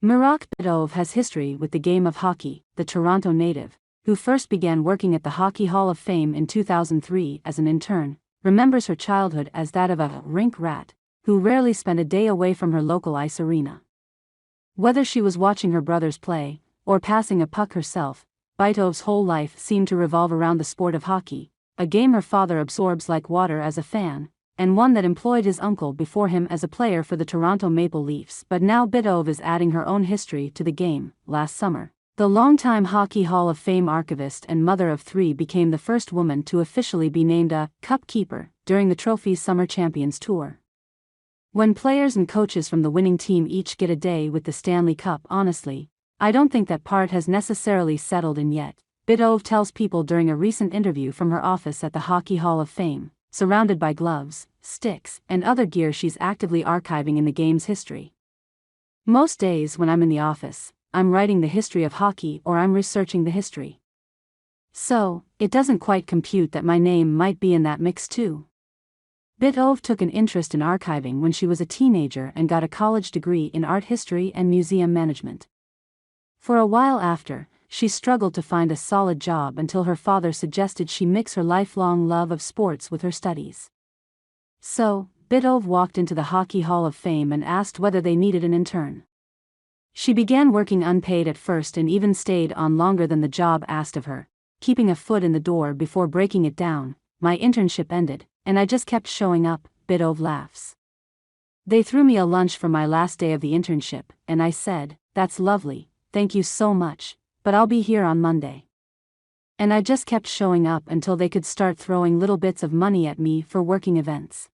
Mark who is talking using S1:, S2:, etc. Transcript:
S1: Miragh Bitove has history with the game of hockey. The Toronto native, who first began working at the Hockey Hall of Fame in 2003 as an intern, remembers her childhood as that of a rink rat, who rarely spent a day away from her local ice arena. Whether she was watching her brothers play, or passing a puck herself, Bitove's whole life seemed to revolve around the sport of hockey, a game her father absorbs like water as a fan, and one that employed his uncle before him as a player for the Toronto Maple Leafs. But now Bitove is adding her own history to the game. Last summer, the longtime Hockey Hall of Fame archivist and mother of three became the first woman to officially be named a Cup Keeper during the trophy's Summer Champions Tour. When players and coaches from the winning team each get a day with the Stanley Cup, honestly, I don't think that part has necessarily settled in yet, Bitove tells People during a recent interview from her office at the Hockey Hall of Fame, surrounded by gloves, sticks, and other gear she's actively archiving in the game's history. Most days when I'm in the office, I'm writing the history of hockey or I'm researching the history. So, it doesn't quite compute that my name might be in that mix too. Bitove took an interest in archiving when she was a teenager and got a college degree in art history and museum management. For a while after, she struggled to find a solid job until her father suggested she mix her lifelong love of sports with her studies. So, Bitove walked into the Hockey Hall of Fame and asked whether they needed an intern. She began working unpaid at first and even stayed on longer than the job asked of her, keeping a foot in the door before breaking it down. My internship ended, and I just kept showing up, Bitove laughs. They threw me a lunch for my last day of the internship, and I said, "That's lovely, thank you so much, but I'll be here on Monday." And I just kept showing up until they could start throwing little bits of money at me for working events.